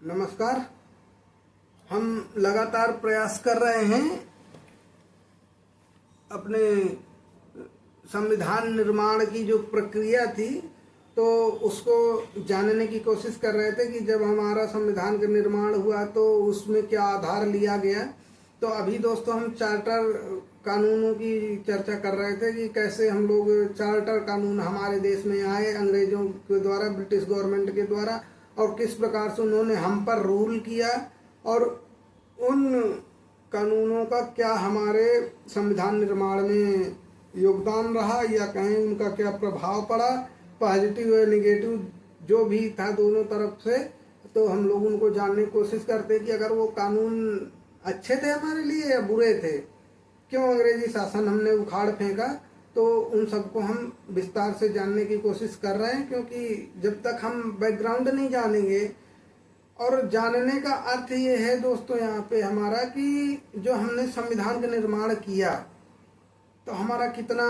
नमस्कार। हम लगातार प्रयास कर रहे हैं अपने संविधान निर्माण की जो प्रक्रिया थी तो उसको जानने की कोशिश कर रहे थे कि जब हमारा संविधान का निर्माण हुआ तो उसमें क्या आधार लिया गया। तो अभी दोस्तों हम चार्टर कानूनों की चर्चा कर रहे थे कि कैसे हम लोग चार्टर कानून हमारे देश में आए अंग्रेजों के द्वारा, ब्रिटिश गवर्नमेंट के द्वारा, और किस प्रकार से उन्होंने हम पर रूल किया और उन कानूनों का क्या हमारे संविधान निर्माण में योगदान रहा या कहीं उनका क्या प्रभाव पड़ा, पॉजिटिव या नेगेटिव जो भी था दोनों तरफ से। तो हम लोग उनको जानने की कोशिश करते कि अगर वो कानून अच्छे थे हमारे लिए या बुरे थे, क्यों अंग्रेजी शासन हमने उखाड़ फेंका, तो उन सबको हम विस्तार से जानने की कोशिश कर रहे हैं। क्योंकि जब तक हम बैकग्राउंड नहीं जानेंगे, और जानने का अर्थ ये है दोस्तों यहाँ पे हमारा कि जो हमने संविधान का निर्माण किया तो हमारा कितना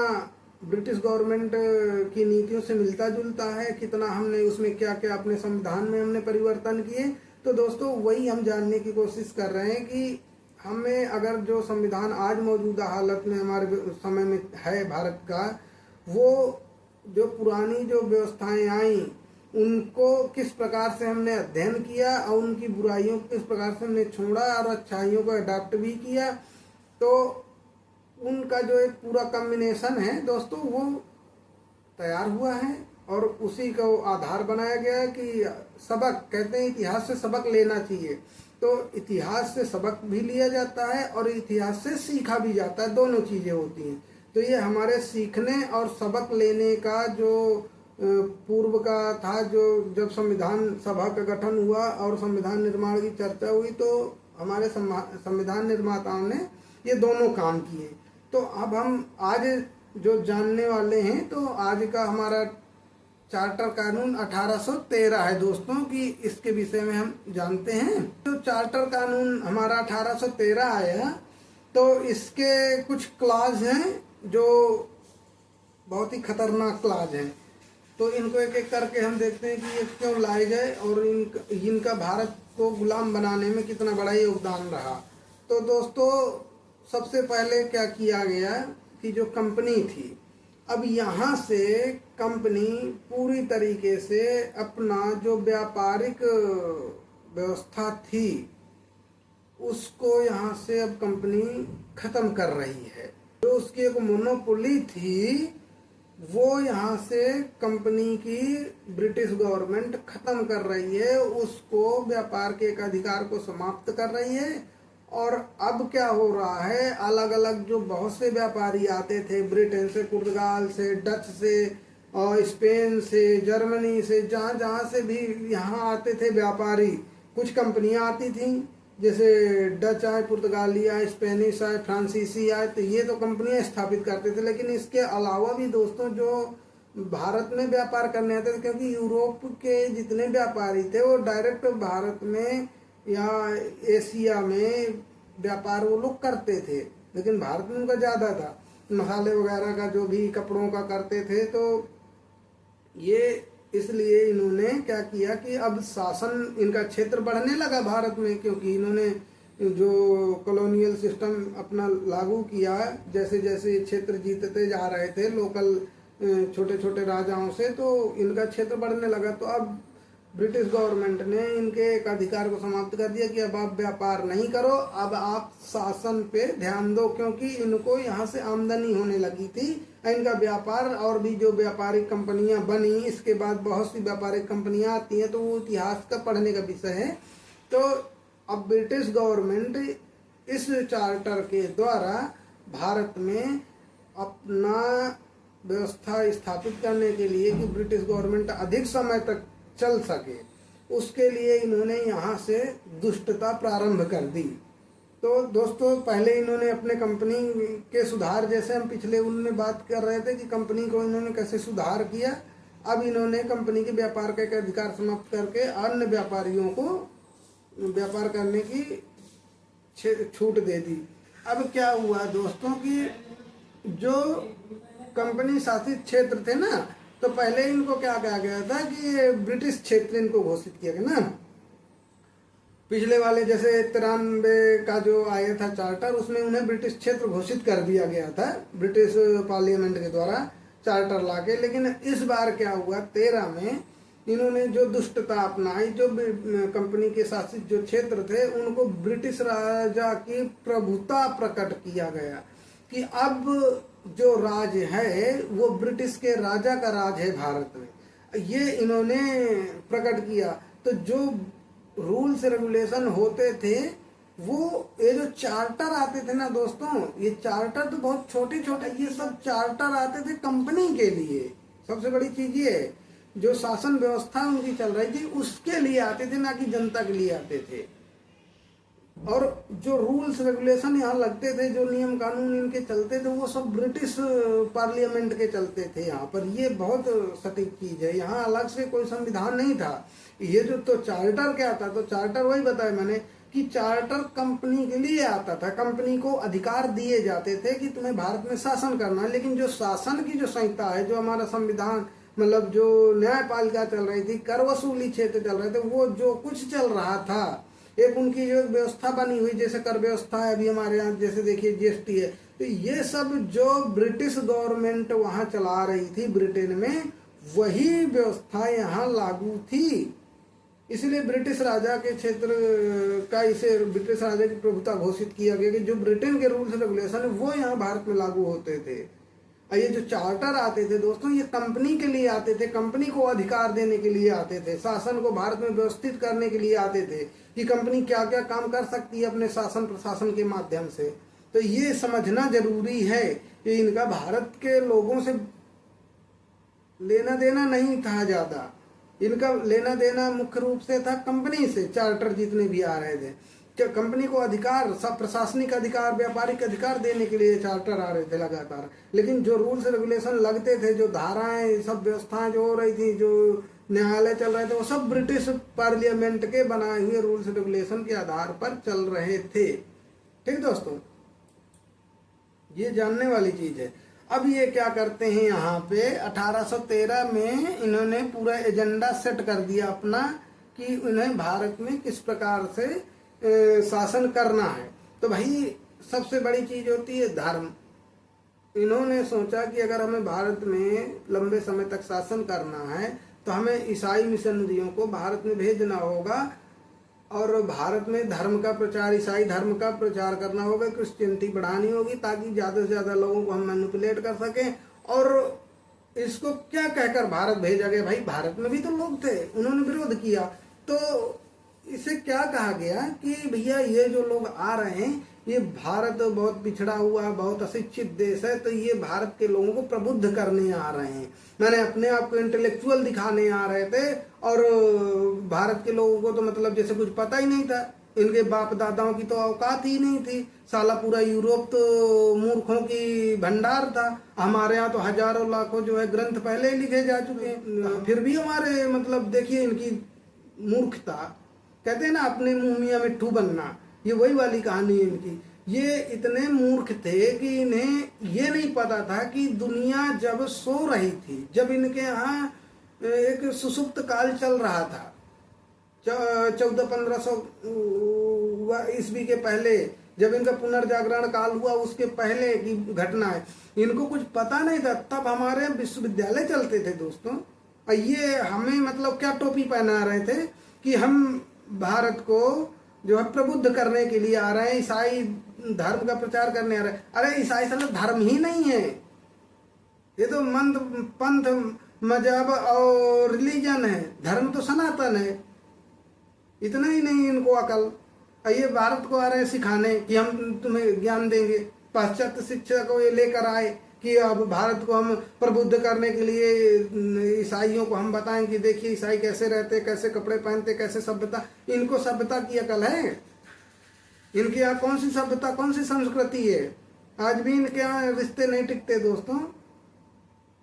ब्रिटिश गवर्नमेंट की नीतियों से मिलता जुलता है, कितना हमने उसमें क्या क्या अपने संविधान में हमने परिवर्तन किए। तो दोस्तों वही हम जानने की कोशिश कर रहे हैं कि हमें अगर जो संविधान आज मौजूदा हालत में हमारे समय में है भारत का, वो जो पुरानी जो व्यवस्थाएं आई उनको किस प्रकार से हमने अध्ययन किया और उनकी बुराइयों को किस प्रकार से हमने छोड़ा और अच्छाइयों को अडॉप्ट भी किया, तो उनका जो एक पूरा कॉम्बिनेशन है दोस्तों वो तैयार हुआ है और उसी को आधार बनाया गया है कि सबक, कहते हैं इतिहास से सबक लेना चाहिए। तो इतिहास से सबक भी लिया जाता है और इतिहास से सीखा भी जाता है, दोनों चीज़ें होती हैं। तो ये हमारे सीखने और सबक लेने का जो पूर्व का था, जो जब संविधान सभा का गठन हुआ और संविधान निर्माण की चर्चा हुई तो हमारे संविधान निर्माताओं ने ये दोनों काम किए। तो अब हम आज जो जानने वाले हैं, तो आज का हमारा चार्टर कानून 1813 है दोस्तों, कि इसके विषय में हम जानते हैं। तो चार्टर कानून हमारा 1813 आया, तो इसके कुछ क्लॉज हैं जो बहुत ही खतरनाक क्लॉज हैं। तो इनको एक एक करके हम देखते हैं कि ये क्यों लाए गए और इनका भारत को गुलाम बनाने में कितना बड़ा योगदान रहा। तो दोस्तों सबसे पहले क्या किया गया कि जो कंपनी थी, अब यहाँ से कंपनी पूरी तरीके से अपना जो व्यापारिक व्यवस्था थी उसको यहाँ से अब कंपनी ख़त्म कर रही है। जो उसकी एक मोनोपोली थी वो यहाँ से कंपनी की ब्रिटिश गवर्नमेंट ख़त्म कर रही है, उसको व्यापार के एक अधिकार को समाप्त कर रही है। और अब क्या हो रहा है, अलग अलग जो बहुत से व्यापारी आते थे ब्रिटेन से, पुर्तगाल से, डच से और स्पेन से, जर्मनी से, जहाँ जहाँ से भी यहाँ आते थे व्यापारी, कुछ कंपनियाँ आती थीं, जैसे डच आए, पुर्तगाली आए, स्पेनिश आए, फ्रांसीसी आए, तो ये तो कंपनियाँ स्थापित करते थे। लेकिन इसके अलावा भी दोस्तों जो भारत में व्यापार करने आते थे, क्योंकि यूरोप के जितने व्यापारी थे वो डायरेक्ट भारत में या एशिया में व्यापार वो लोग करते थे, लेकिन भारत में उनका ज़्यादा था, मसाले वगैरह का जो भी कपड़ों का करते थे। तो ये इसलिए इन्होंने क्या किया कि अब शासन इनका क्षेत्र बढ़ने लगा भारत में, क्योंकि इन्होंने जो कॉलोनियल सिस्टम अपना लागू किया, जैसे जैसे क्षेत्र जीतते जा रहे थे लोकल छोटे छोटे राजाओं से, तो इनका क्षेत्र बढ़ने लगा। तो अब ब्रिटिश गवर्नमेंट ने इनके एक अधिकार को समाप्त कर दिया कि अब आप व्यापार नहीं करो, अब आप शासन पे ध्यान दो, क्योंकि इनको यहाँ से आमदनी होने लगी थी। इनका व्यापार और भी जो व्यापारिक कंपनियां बनी, इसके बाद बहुत सी व्यापारिक कंपनियां आती हैं, तो वो इतिहास का पढ़ने का विषय है। तो अब ब्रिटिश गवर्नमेंट इस चार्टर के द्वारा भारत में अपना व्यवस्था स्थापित करने के लिए कि ब्रिटिश गवर्नमेंट अधिक समय तक चल सके, उसके लिए इन्होंने यहाँ से दुष्टता प्रारंभ कर दी। तो दोस्तों पहले इन्होंने अपने कंपनी के सुधार, जैसे हम पिछले उनमें बात कर रहे थे कि कंपनी को इन्होंने कैसे सुधार किया, अब इन्होंने कंपनी के व्यापार का अधिकार समाप्त करके अन्य व्यापारियों को व्यापार करने की छूट दे दी। अब क्या हुआ दोस्तों कि जो कंपनी शासित क्षेत्र थे ना, तो पहले इनको क्या कहा गया था कि ब्रिटिश क्षेत्र इनको घोषित किया गया ना, पिछले वाले जैसे 93 का जो आया था चार्टर, उसमें उन्हें ब्रिटिश क्षेत्र घोषित कर दिया गया था ब्रिटिश पार्लियामेंट के द्वारा चार्टर लाके। लेकिन इस बार क्या हुआ, 13 में इन्होंने जो दुष्टता अपनाई, जो कंपनी के शासित जो क्षेत्र थे उनको ब्रिटिश राजा की प्रभुता प्रकट किया गया कि अब जो राज है वो ब्रिटिश के राजा का राज है भारत में, ये इन्होंने प्रकट किया। तो जो रूल्स रेगुलेशन होते थे वो, ये जो चार्टर आते थे ना दोस्तों, ये चार्टर तो बहुत छोटे छोटे, ये सब चार्टर आते थे कंपनी के लिए। सबसे बड़ी चीज ये है, जो शासन व्यवस्था उनकी चल रही थी उसके लिए आते थे, ना कि जनता के लिए आते थे। और जो रूल्स रेगुलेशन यहाँ लगते थे, जो नियम कानून इनके चलते थे, वो सब ब्रिटिश पार्लियामेंट के चलते थे यहाँ पर। ये बहुत सटीक चीज है, यहाँ अलग से कोई संविधान नहीं था। ये जो तो चार्टर क्या था, तो चार्टर वही बताया मैंने कि चार्टर कंपनी के लिए आता था। कंपनी को अधिकार दिए जाते थे कि तुम्हें भारत में शासन करना है, लेकिन जो शासन की जो संहिता है, जो हमारा संविधान, मतलब जो न्यायपालिका चल रही थी, कर वसूली क्षेत्र चल रहे थे, वो जो कुछ चल रहा था, एक उनकी जो व्यवस्था बनी हुई, जैसे कर व्यवस्था है अभी हमारे यहाँ, जैसे देखिए जीएसटी है, तो ये सब जो ब्रिटिश गवर्नमेंट वहां चला रही थी ब्रिटेन में, वही व्यवस्था यहाँ लागू थी। इसलिए ब्रिटिश राजा के क्षेत्र का, इसे ब्रिटिश राजा की प्रभुता घोषित किया गया कि जो ब्रिटेन के रूल्स रेगुलेशन है वो यहाँ भारत में लागू होते थे। और ये जो चार्टर आते थे दोस्तों, ये कंपनी के लिए आते थे, कंपनी को अधिकार देने के लिए आते थे, शासन को भारत में व्यवस्थित करने के लिए आते थे कि कंपनी क्या क्या काम कर सकती है अपने शासन प्रशासन के माध्यम से। तो ये समझना जरूरी है कि इनका भारत के लोगों से लेना देना नहीं था ज्यादा, इनका लेना देना मुख्य रूप से था कंपनी से। चार्टर जितने भी आ रहे थे, कंपनी को अधिकार, सब प्रशासनिक अधिकार, व्यापारिक अधिकार देने के लिए चार्टर आ रहे थे लगातार। लेकिन जो रूल्स रेगुलेशन लगते थे, जो धाराएं, सब व्यवस्थाएं जो हो रही थी, जो न्यायालय चल रहे थे, वो सब ब्रिटिश पार्लियामेंट के बनाए हुए रूल्स रेगुलेशन के आधार पर चल रहे थे। ठीक दोस्तों, ये जानने वाली चीज है। अब ये क्या करते हैं, यहाँ पे 1813 में इन्होंने पूरा एजेंडा सेट कर दिया अपना कि उन्हें भारत में किस प्रकार से शासन करना है। तो भाई सबसे बड़ी चीज होती है धर्म। इन्होंने सोचा कि अगर हमें भारत में लंबे समय तक शासन करना है तो हमें ईसाई मिशनरियों को भारत में भेजना होगा और भारत में धर्म का प्रचार, ईसाई धर्म का प्रचार करना होगा, क्रिश्चियनिटी बढ़ानी होगी ताकि ज्यादा से ज्यादा लोगों को हम मैनिपुलेट कर सकें। और इसको क्या कहकर भारत भेजा गया, भाई भारत में भी तो लोग थे, उन्होंने विरोध किया, तो इसे क्या कहा गया कि भैया ये जो लोग आ रहे हैं, ये भारत बहुत पिछड़ा हुआ, बहुत अशिक्षित देश है, तो ये भारत के लोगों को प्रबुद्ध करने आ रहे हैं, मैंने अपने आप को इंटेलेक्चुअल दिखाने आ रहे थे। और भारत के लोगों को तो मतलब जैसे कुछ पता ही नहीं था, इनके बाप दादाओं की तो औकात ही नहीं थी, साला पूरा यूरोप तो मूर्खों की भंडार था। हमारे यहाँ तो हजारों लाखों जो है ग्रंथ पहले ही लिखे जा चुके हैं, फिर भी हमारे मतलब देखिए इनकी मूर्खता, कहते हैं ना अपने मुंह मियां मिट्ठू बनना, ये वही वाली कहानी है इनकी। ये इतने मूर्ख थे कि इन्हें ये नहीं पता था कि दुनिया जब सो रही थी, जब इनके यहाँ एक सुसुप्त काल चल रहा था 1400-1500 ईस्वी के पहले, जब इनका पुनर्जागरण काल हुआ उसके पहले की घटना है, इनको कुछ पता नहीं था। तब हमारे विश्वविद्यालय चलते थे दोस्तों, ये हमें मतलब क्या टोपी पहना रहे थे कि हम भारत को जो है प्रबुद्ध करने के लिए आ रहे हैं, ईसाई धर्म का प्रचार करने आ रहे हैं। अरे ईसाई साला धर्म ही नहीं है, ये तो मंद पंथ मजहब और रिलीजन है, धर्म तो सनातन है। इतना ही नहीं इनको अकल, ये भारत को आ रहे हैं सिखाने कि हम तुम्हें ज्ञान देंगे। पाश्चात्य शिक्षा को ये लेकर आए कि अब भारत को हम प्रबुद्ध करने के लिए ईसाइयों को हम बताएं कि देखिए ईसाई कैसे रहते, कैसे कपड़े पहनते, कैसे सभ्यता। इनको सभ्यता की अकल है? इनके यहाँ कौन सी सभ्यता, कौन सी संस्कृति है? आज भी इनके यहाँ रिश्ते नहीं टिकते दोस्तों,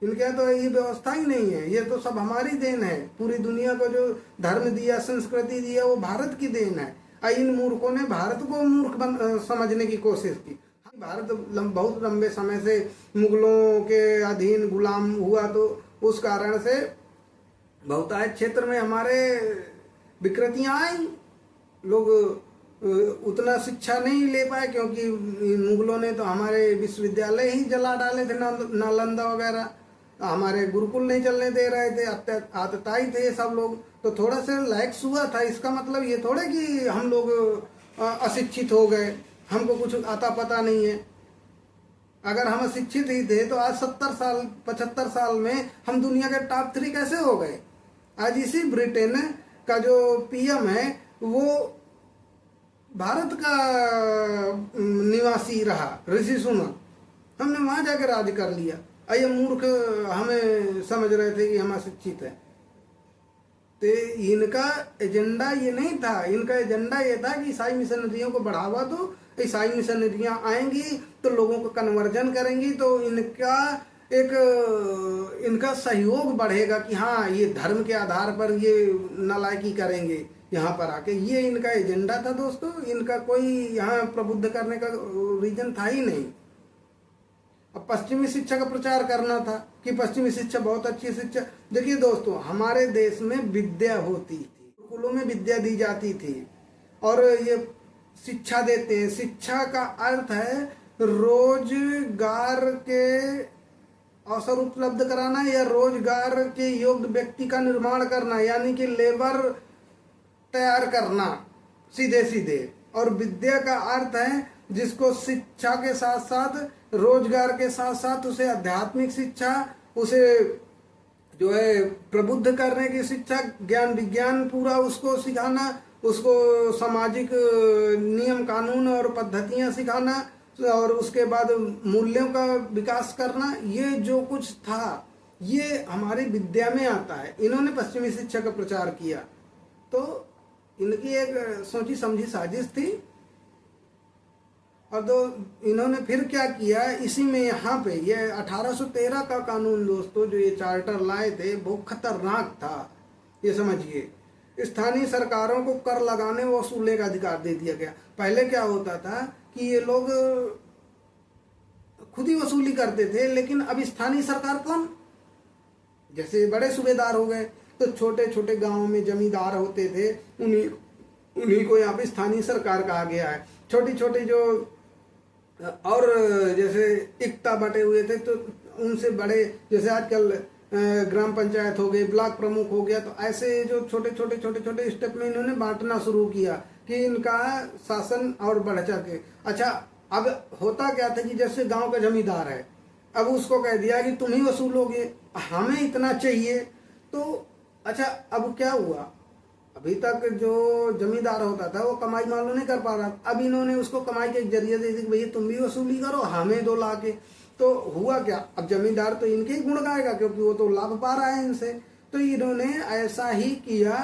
इनके यहाँ तो ये व्यवस्था ही नहीं है। ये तो सब हमारी देन है, पूरी दुनिया को जो धर्म दिया, संस्कृति दिया, वो भारत की देन है। इन मूर्खों ने भारत को मूर्ख समझने की कोशिश की। भारत बहुत लंबे समय से मुगलों के अधीन गुलाम हुआ, तो उस कारण से बहुतायत क्षेत्र में हमारे विकृतियां आई, लोग उतना शिक्षा नहीं ले पाए, क्योंकि मुगलों ने तो हमारे विश्वविद्यालय ही जला डाले थे, नालंदा वगैरह, हमारे गुरुकुल नहीं चलने दे रहे थे, आतताई थे ये सब लोग। तो थोड़ा सा लैक्स हुआ था। इसका मतलब ये थोड़े कि हम लोग अशिक्षित हो गए, हमको कुछ आता पता नहीं है। अगर हम अशिक्षित ही थे तो आज 70 साल 75 साल में हम दुनिया के टॉप 3 कैसे हो गए? आज इसी ब्रिटेन का जो पीएम है वो भारत का निवासी रहा, ऋषि सुनक। हमने वहां जाकर राज कर लिया। ये मूर्ख हमें समझ रहे थे कि हम अशिक्षित हैं। तो इनका एजेंडा ये नहीं था। इनका एजेंडा ये था कि ईसाई मिशनरियों को बढ़ावा दो, ईसाई मिशनरियां आएंगी तो लोगों को कन्वर्जन करेंगी, तो इनका सहयोग बढ़ेगा कि हाँ ये धर्म के आधार पर ये नालायकी करेंगे यहाँ पर आके। ये इनका एजेंडा था दोस्तों। इनका कोई यहाँ प्रबुद्ध करने का रीजन था ही नहीं। अब पश्चिमी शिक्षा का प्रचार करना था कि पश्चिमी शिक्षा बहुत अच्छी शिक्षा। देखिए दोस्तों, हमारे देश में विद्या होती थी, स्कूलों में विद्या दी जाती थी, और ये शिक्षा देते हैं। शिक्षा का अर्थ है रोजगार के अवसर उपलब्ध कराना या रोजगार के योग्य व्यक्ति का निर्माण करना, यानी कि लेबर तैयार करना सीधे सीधे। और विद्या का अर्थ है जिसको शिक्षा के साथ साथ, रोजगार के साथ साथ उसे आध्यात्मिक शिक्षा, उसे जो है प्रबुद्ध करने की शिक्षा, ज्ञान विज्ञान पूरा उसको सिखाना, उसको सामाजिक नियम कानून और पद्धतियां सिखाना, और उसके बाद मूल्यों का विकास करना। ये जो कुछ था ये हमारी विद्या में आता है। इन्होंने पश्चिमी शिक्षा का प्रचार किया, तो इनकी एक सोची समझी साजिश थी। और तो इन्होंने फिर क्या किया, इसी में यहाँ पे ये 1813 का कानून दोस्तों, जो ये चार्टर लाए थे, वो खतरनाक था। ये समझिए, स्थानीय सरकारों को कर लगाने व वसूलने का अधिकार दे दिया गया। पहले क्या होता था कि ये लोग खुद ही वसूली करते थे, लेकिन अब स्थानीय सरकार कौन, जैसे बड़े सूबेदार हो गए, तो छोटे छोटे गांवों में जमींदार होते थे, उन्हीं को यहाँ पे स्थानीय सरकार कहा गया है। छोटी छोटी जो और जैसे इकता बटे हुए थे, तो उनसे बड़े, जैसे आजकल ग्राम पंचायत हो गई, ब्लॉक प्रमुख हो गया, तो ऐसे जो छोटे छोटे स्टेप में इन्होंने बांटना शुरू किया कि इनका शासन और बढ़ सके। अच्छा, अब होता क्या था कि जैसे गांव का जमींदार है, अब उसको कह दिया कि तुम ही वसूलोगे, हमें इतना चाहिए। तो अच्छा, अब क्या हुआ, अभी तक जो जमींदार होता था वो कमाई मालूम नहीं कर पा रहा, अब इन्होंने उसको कमाई के जरिए दे दी, भैया तुम भी वसूली करो, हमें दो ला के। तो हुआ क्या, अब जमींदार तो इनके ही गुण गाएगा, क्योंकि वो तो लाभ पा रहा है इनसे। तो इन्होंने ऐसा ही किया,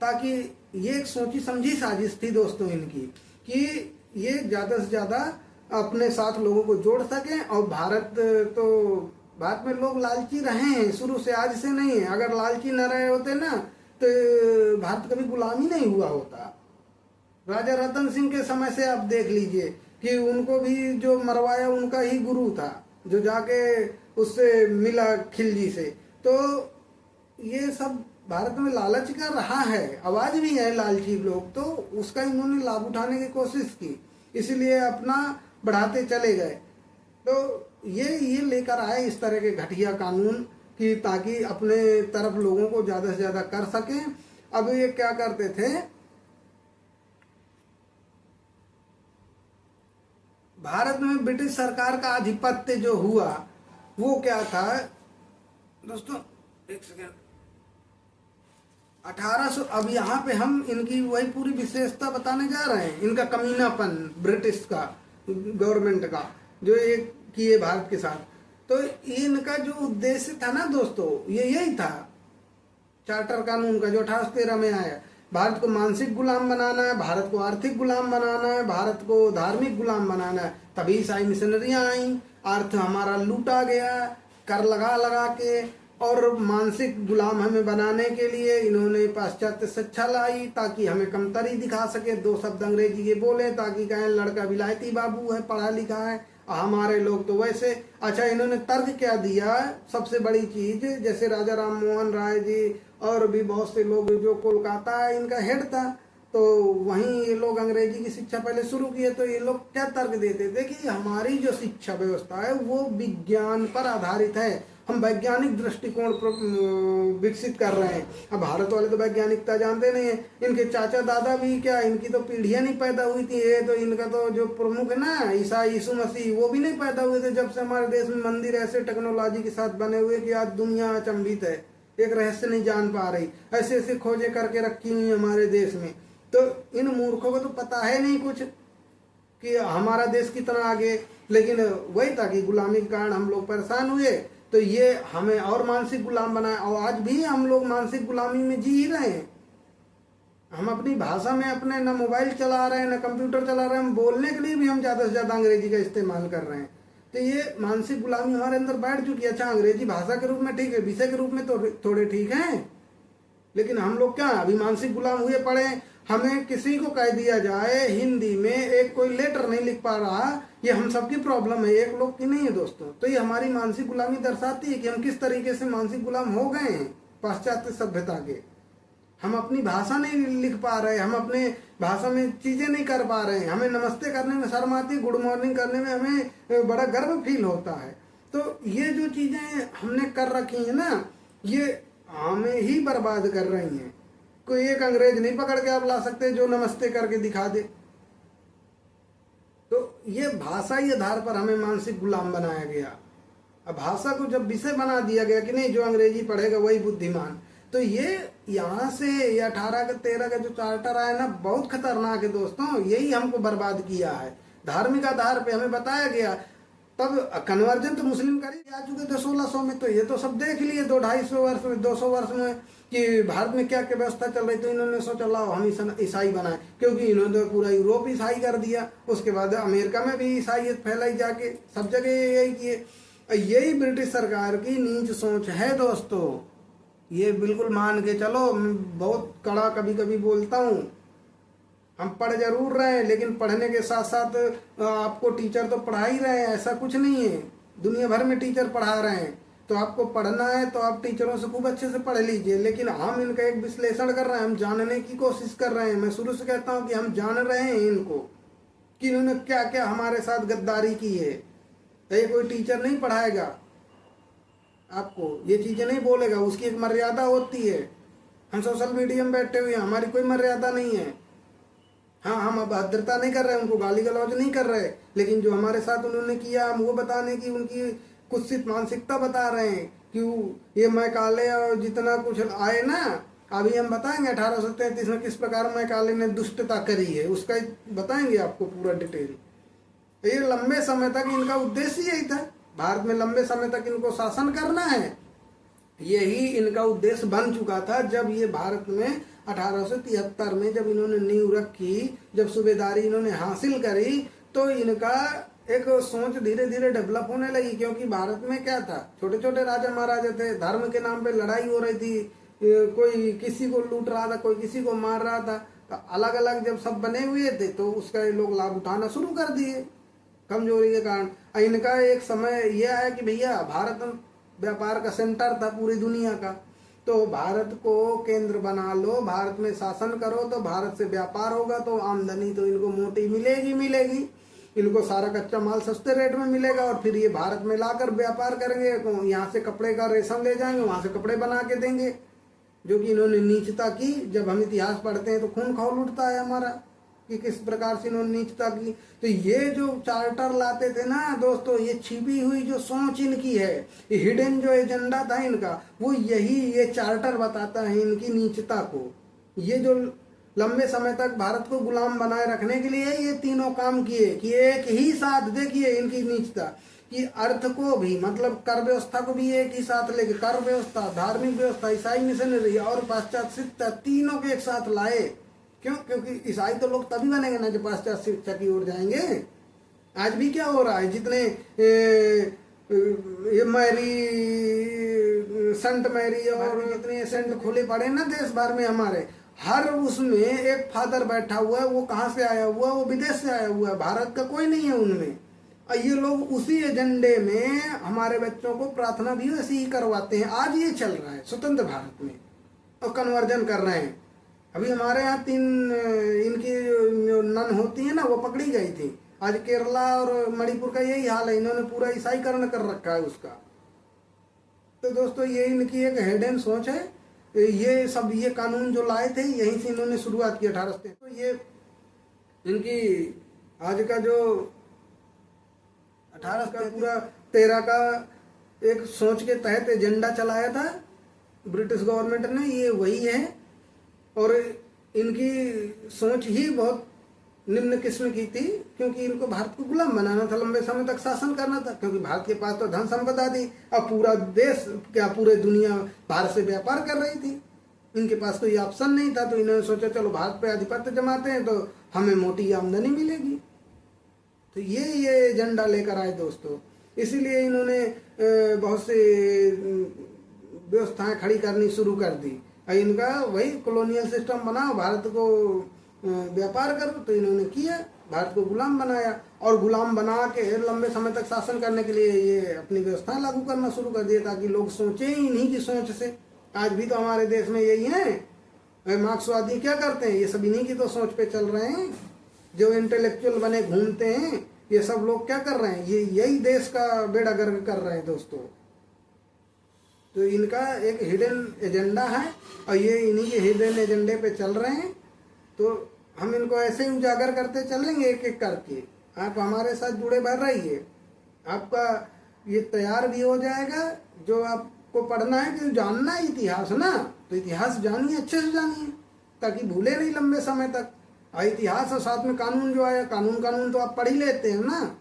ताकि ये एक सोची समझी साजिश थी दोस्तों इनकी, कि ये ज्यादा से ज्यादा अपने साथ लोगों को जोड़ सकें। और भारत में लोग लालची रहे हैं शुरू से, आज से नहीं है। अगर लालची न रहे होते ना, तो भारत कभी गुलामी नहीं हुआ होता। राजा रतन सिंह के समय से आप देख लीजिए कि उनको भी जो मरवाया उनका ही गुरु था, जो जाके उससे मिला खिलजी से। तो ये सब भारत में लालच का रहा है, आवाज भी है लालची लोग, तो उसका इन्होंने लाभ उठाने की कोशिश की, इसलिए अपना बढ़ाते चले गए। तो ये लेकर आए इस तरह के घटिया कानून कि ताकि अपने तरफ लोगों को ज्यादा से ज्यादा कर सकें। अब ये क्या करते थे, भारत में ब्रिटिश सरकार का आधिपत्य जो हुआ वो क्या था दोस्तों, एक सेकेंड, 1800, अब यहाँ पे हम इनकी वही पूरी विशेषता बताने जा रहे हैं, इनका कमीनापन ब्रिटिश का गवर्नमेंट का जो एक किए भारत के साथ। तो इनका जो उद्देश्य था ना दोस्तों, ये यही था चार्टर कानून का जो 1813 में आया। भारत को मानसिक गुलाम बनाना है, भारत को आर्थिक गुलाम बनाना है, भारत को धार्मिक गुलाम बनाना है। तभी ईसाई मिशनरियां आई, अर्थ हमारा लूटा गया कर लगा लगा के, और मानसिक गुलाम हमें बनाने के लिए इन्होंने पाश्चात्य शिक्षा लाई, ताकि हमें कमतरी दिखा सके, दो शब्द अंग्रेजी के बोले, ताकि कहें लड़का विलायती बाबू है, पढ़ा लिखा है, हमारे लोग तो वैसे। अच्छा, इन्होंने तर्क क्या दिया, सबसे बड़ी चीज, जैसे राजा राम मोहन राय जी और भी बहुत से लोग, जो कोलकाता इनका हेड था, तो वहीं ये लोग अंग्रेजी की शिक्षा पहले शुरू किए, तो ये लोग क्या तर्क देते थे कि हमारी जो शिक्षा व्यवस्था है वो विज्ञान पर आधारित है, हम वैज्ञानिक दृष्टिकोण पर विकसित कर रहे हैं। अब भारत वाले तो वैज्ञानिकता जानते नहीं है, इनके चाचा दादा भी क्या, इनकी तो पीढ़ियां नहीं पैदा हुई थी, ये तो इनका तो जो प्रमुख है ना ईसा यीशु मसीह, वो भी नहीं पैदा हुए थे जब से हमारे देश में मंदिर ऐसे टेक्नोलॉजी के साथ बने हुए कि आज दुनिया अचंभित है, एक रहस्य नहीं जान पा रही, ऐसे ऐसे खोजें करके रखी हुई हमारे देश में। तो इन मूर्खों को तो पता है नहीं कुछ कि हमारा देश कितना आगे, लेकिन वही था कि गुलामी के कारण हम लोग परेशान हुए, तो ये हमें और मानसिक गुलाम बनाए, और आज भी हम लोग मानसिक गुलामी में जी ही रहे हैं। हम अपनी भाषा में अपने न मोबाइल चला रहे हैं न कंप्यूटर चला रहे हैं, हम बोलने के लिए भी हम ज़्यादा से ज़्यादा अंग्रेजी का इस्तेमाल कर रहे हैं। तो ये मानसिक गुलामी हमारे अंदर बैठ चुकी है। अच्छा, अंग्रेजी भाषा के रूप में ठीक है, विषय के रूप में तो थोड़े ठीक हैं, लेकिन हम लोग क्या अभी मानसिक गुलाम हुए पड़े। हमें किसी को कह दिया जाए हिंदी में एक कोई लेटर नहीं लिख पा रहा, ये हम सबकी प्रॉब्लम है, एक लोग की नहीं है दोस्तों। तो ये हमारी मानसिक गुलामी दर्शाती है कि हम किस तरीके से मानसिक गुलाम हो गए हैं पाश्चात्य सभ्यता के। हम अपनी भाषा नहीं लिख पा रहे, हम अपने भाषा में चीजें नहीं कर पा रहे हैं, हमें नमस्ते करने में शर्म आती, गुड मॉर्निंग करने में हमें बड़ा गर्व फील होता है। तो ये जो चीजें हमने कर रखी है ना, ये हमें ही बर्बाद कर रही हैं। कोई एक अंग्रेज नहीं पकड़ के आप ला सकते जो नमस्ते करके दिखा दे। तो ये भाषाई आधार पर हमें मानसिक गुलाम बनाया गया। अब भाषा को जब विषय बना दिया गया कि नहीं जो अंग्रेजी पढ़ेगा वही बुद्धिमान, तो ये यहाँ से ये 18 का 13 का जो चार्टर आया ना, बहुत खतरनाक है दोस्तों। यही हमको बर्बाद किया है। धार्मिक आधार पे हमें बताया गया, तब कन्वर्जन तो मुस्लिम कर ही आ चुके थे 1600 में, तो ये तो सब देख लिए 200-250 वर्ष में 200 वर्ष में कि भारत में क्या क्या व्यवस्था चल रही। तो इन्होंने सोचा लाओ हम ईसाई बनाए, क्योंकि इन्होंने तो पूरा यूरोप ईसाई कर दिया, उसके बाद अमेरिका में भी ईसाइयत फैलाई जाके, सब जगह यही किए। यही ब्रिटिश सरकार की नीच सोच है दोस्तों। ये बिल्कुल मान के चलो, मैं बहुत कड़ा कभी कभी बोलता हूँ। हम पढ़ जरूर रहे हैं, लेकिन पढ़ने के साथ साथ आपको टीचर तो पढ़ा ही रहे हैं, ऐसा कुछ नहीं है। दुनिया भर में टीचर पढ़ा रहे हैं, तो आपको पढ़ना है तो आप टीचरों से खूब अच्छे से पढ़ लीजिए। लेकिन हम इनका एक विश्लेषण कर रहे हैं, हम जानने की कोशिश कर रहे हैं। मैं शुरू से कहता हूँ कि हम जान रहे हैं इनको कि इन्होंने क्या क्या हमारे साथ गद्दारी की है। ये कोई टीचर नहीं पढ़ाएगा आपको, ये चीजें नहीं बोलेगा, उसकी एक मर्यादा होती है। हम सोशल मीडिया में बैठे हुए हैं, हमारी कोई मर्यादा नहीं है। हाँ, हम अभद्रता नहीं कर रहे, उनको गाली गलौज नहीं कर रहे, लेकिन जो हमारे साथ उन्होंने किया हम वो बताने की उनकी कुत्सित मानसिकता बता रहे हैं कि ये मैकाले और जितना कुछ आए ना, अभी हम बताएंगे 1833 में किस प्रकार मैकाले ने दुष्टता करी है, उसका बताएंगे आपको पूरा डिटेल। ये लंबे समय तक इनका उद्देश्य यही था, भारत में लंबे समय तक इनको शासन करना है, यही इनका उद्देश्य बन चुका था। जब ये भारत में 1873 में जब इन्होंने नींव रखी, जब सूबेदारी इन्होंने हासिल करी, तो इनका एक सोच धीरे धीरे डेवलप होने लगी। क्योंकि भारत में क्या था, छोटे छोटे राजा महाराजा थे, धर्म के नाम पे लड़ाई हो रही थी, कोई किसी को लूट रहा था, कोई किसी को मार रहा था। तो अलग अलग जब सब बने हुए थे तो उसका ये लोग लाभ उठाना शुरू कर दिए कमजोरी के कारण। इनका एक समय यह है कि भैया भारत व्यापार का सेंटर था पूरी दुनिया का, तो भारत को केंद्र बना लो, भारत में शासन करो, तो भारत से व्यापार होगा, तो आमदनी तो इनको मोटी मिलेगी, इनको सारा कच्चा माल सस्ते रेट में मिलेगा, और फिर ये भारत में लाकर व्यापार करेंगे। तो यहाँ से कपड़े का रेशम ले जाएंगे, वहां से कपड़े बना के देंगे, जो कि इन्होंने नीचता की। जब हम इतिहास पढ़ते हैं तो खून खौल उठता है हमारा कि किस प्रकार से इन्होंने नीचता की। तो ये जो चार्टर लाते थे ना दोस्तों, ये छिपी हुई जो सोच इनकी है, ये हिडन जो एजेंडा था इनका, वो यही ये चार्टर बताता है इनकी नीचता को। ये जो लंबे समय तक भारत को गुलाम बनाए रखने के लिए ये तीनों काम किए कि एक ही साथ, देखिए इनकी नीचता कि अर्थ को भी, मतलब कर व्यवस्था को भी एक ही साथ लेके, कर व्यवस्था, धार्मिक व्यवस्था, ईसाई मिशनरी और पाश्चात्य शिक्षा तीनों के एक साथ लाए। क्यों? क्योंकि ईसाई तो लोग तभी बनेंगे ना जब पाश्चात्य शिक्षा की ओर जाएंगे। आज भी क्या हो रहा है, जितने ये मैरी, संत मैरी और जितने सेंट खुले पड़े ना देश भर में हमारे, हर उसमें एक फादर बैठा हुआ है। वो कहाँ से आया हुआ है? वो विदेश से आया हुआ है, भारत का कोई नहीं है उनमें। और ये लोग उसी एजेंडे में हमारे बच्चों को प्रार्थना भी ऐसे ही करवाते हैं। आज ये चल रहा है स्वतंत्र भारत में, और कन्वर्जन कर रहे हैं। अभी हमारे यहाँ 3 इनकी जो नन होती है ना, वो पकड़ी गई थी। आज केरला और मणिपुर का यही हाल है, इन्होंने पूरा ईसाईकरण कर रखा है उसका। तो दोस्तों ये इनकी एक हिडन सोच है। ये सब ये कानून जो लाए थे यहीं से इन्होंने शुरुआत की 18 से। तो ये इनकी आज का जो 18 का पूरा 13 का एक सोच के तहत एजेंडा चलाया था ब्रिटिश गवर्नमेंट ने, ये वही है। और इनकी सोच ही बहुत निम्न किस्म की थी, क्योंकि इनको भारत को गुलाम बनाना था, लंबे समय तक शासन करना था, क्योंकि भारत के पास तो धन संपदा थी। अब पूरा देश क्या पूरे दुनिया भारत से व्यापार कर रही थी, इनके पास कोई ऑप्शन नहीं था। तो इन्होंने सोचा चलो भारत पे आधिपत्य जमाते हैं तो हमें मोटी आमदनी मिलेगी। तो ये एजेंडा लेकर आए दोस्तों। इसीलिए इन्होंने बहुत सी व्यवस्थाएं खड़ी करनी शुरू कर दी। इनका वही कॉलोनियल सिस्टम बना, भारत को व्यापार करो, तो इन्होंने किया, भारत को गुलाम बनाया। और गुलाम बना के लंबे समय तक शासन करने के लिए ये अपनी व्यवस्था लागू करना शुरू कर दिया, ताकि लोग सोचें ही इन्हीं की सोच से। आज भी तो हमारे देश में यही है, मार्क्सवादी क्या करते हैं, ये सब इन्हीं की तो सोच पे चल रहे हैं। जो इंटेलेक्चुअल बने घूमते हैं, ये सब लोग क्या कर रहे हैं, ये यही देश का बेड़ा गर्क कर रहे हैं दोस्तों। तो इनका एक हिडन एजेंडा है और ये इन्हीं के हिडन एजेंडे पे चल रहे हैं। तो हम इनको ऐसे ही उजागर करते चलेंगे एक एक करके। आप हमारे साथ जुड़े बन रहिए, आपका ये तैयार भी हो जाएगा। जो आपको पढ़ना है कि जानना है इतिहास ना, तो इतिहास जानिए, अच्छे से जानिए, ताकि भूले नहीं लंबे समय तक। इतिहास और साथ में कानून जो आया, कानून तो आप पढ़ ही लेते हैं ना,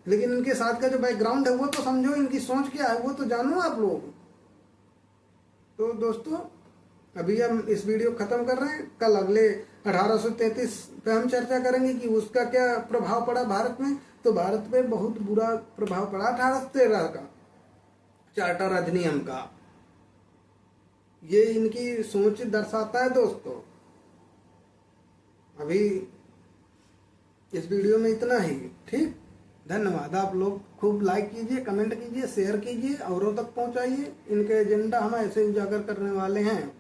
लेकिन इनके साथ का जो बैकग्राउंड है वो तो समझो, इनकी सोच क्या है वो तो जानो आप लोग। तो दोस्तों अभी हम इस वीडियो खत्म कर रहे हैं। कल अगले 1833 पे हम चर्चा करेंगे कि उसका क्या प्रभाव पड़ा भारत में। तो भारत पे बहुत बुरा प्रभाव पड़ा 1813 का चार्टर अधिनियम का। ये इनकी सोच दर्शाता है दोस्तों। अभी इस वीडियो में इतना ही, ठीक। धन्यवाद। आप लोग खूब लाइक कीजिए, कमेंट कीजिए, शेयर कीजिए, औरों तक पहुंचाइए। इनके एजेंडा हम ऐसे उजागर करने वाले हैं।